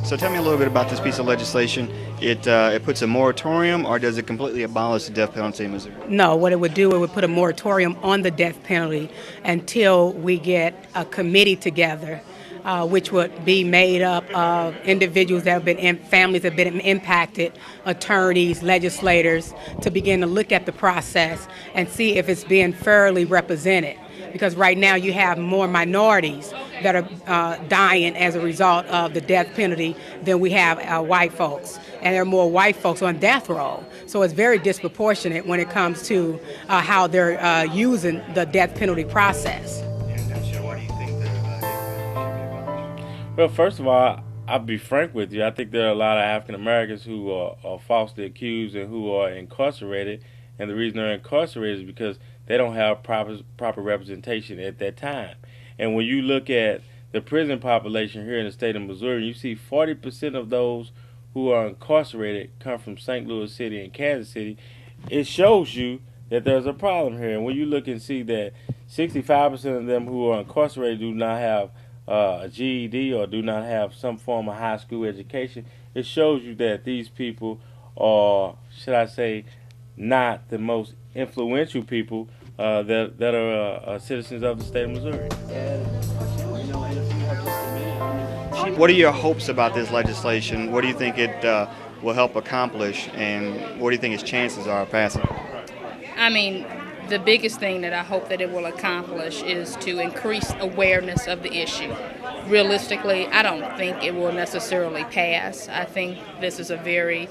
So tell me a little bit about this piece of legislation. It puts a moratorium, or does it completely abolish the death penalty in Missouri? No, what it would do, it would put a moratorium on the death penalty until we get a committee together, which would be made up of individuals that have been families that have been impacted, attorneys, legislators, to begin to look at the process and see if it's being fairly represented. Because right now you have more minorities that are dying as a result of the death penalty than we have white folks. And there are more white folks on death row. So it's very disproportionate when it comes to how they're using the death penalty process. Why do you think that Well, first of all, I'll be frank with you. I think there are a lot of African Americans who are falsely accused and who are incarcerated. And the reason they're incarcerated is because they don't have proper representation at that time. And when you look at the prison population here in the state of Missouri, you see 40% of those who are incarcerated come from St. Louis City and Kansas City. It shows you that there's a problem here. And when you look and see that 65% of them who are incarcerated do not have a GED or do not have some form of high school education, it shows you that these people are, should I say, not the most influential people that are citizens of the state of Missouri. What are your hopes about this legislation? What do you think it will help accomplish, and what do you think its chances are of passing? I mean, the biggest thing that I hope that it will accomplish is to increase awareness of the issue. Realistically, I don't think it will necessarily pass. I think this is a very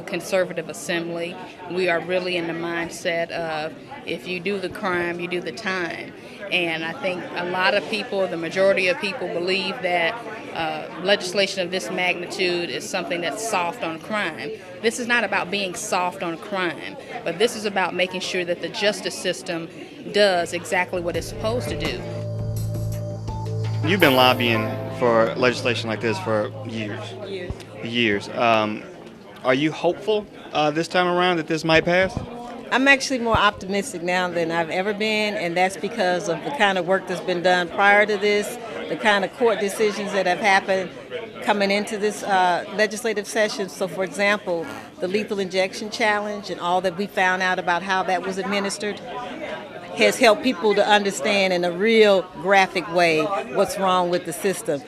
conservative assembly. We are really in the mindset of if you do the crime, you do the time. And I think a lot of people, the majority of people, believe that legislation of this magnitude is something that's soft on crime. This is not about being soft on crime, but this is about making sure that the justice system does exactly what it's supposed to do. You've been lobbying for legislation like this for years. Years. Are you hopeful this time around that this might pass? I'm actually more optimistic now than I've ever been, and that's because of the kind of work that's been done prior to this, the kind of court decisions that have happened coming into this legislative session. So, for example, the lethal injection challenge and all that we found out about how that was administered has helped people to understand in a real graphic way what's wrong with the system.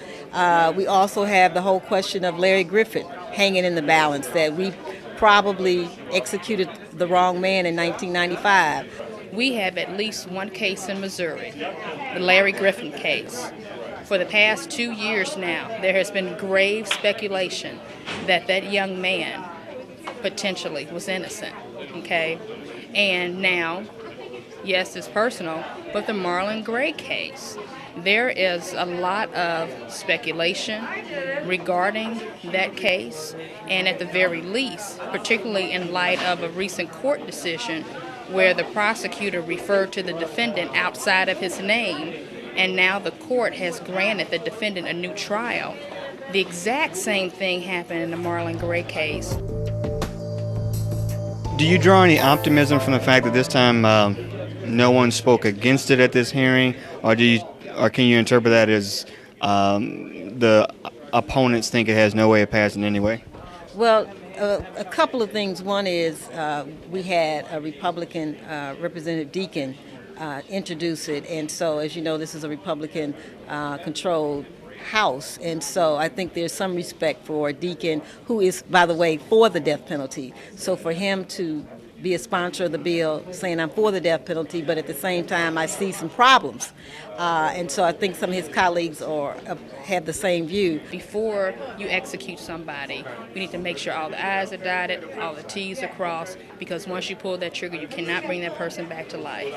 We also have the whole question of Larry Griffin hanging in the balance, that we probably executed the wrong man in 1995. We have at least one case in Missouri, the Larry Griffin case. For the past 2 years now, there has been grave speculation that that young man potentially was innocent, okay? And now, yes, it's personal, but the Marlon Gray case, there is a lot of speculation regarding that case, and at the very least, particularly in light of a recent court decision where the prosecutor referred to the defendant outside of his name, and now the court has granted the defendant a new trial. The exact same thing happened in the Marlon Gray case. Do you draw any optimism from the fact that this time no one spoke against it at this hearing, or can you interpret that as the opponents think it has no way of passing anyway? Well, a couple of things. One is we had a Republican Representative Deacon introduce it, and so, as you know, this is a Republican-controlled House, and so I think there's some respect for Deacon, who is, by the way, for the death penalty. So for him to be a sponsor of the bill, saying I'm for the death penalty, but at the same time I see some problems. And so I think some of his colleagues have the same view. Before you execute somebody, you need to make sure all the I's are dotted, all the T's are crossed, because once you pull that trigger, you cannot bring that person back to life.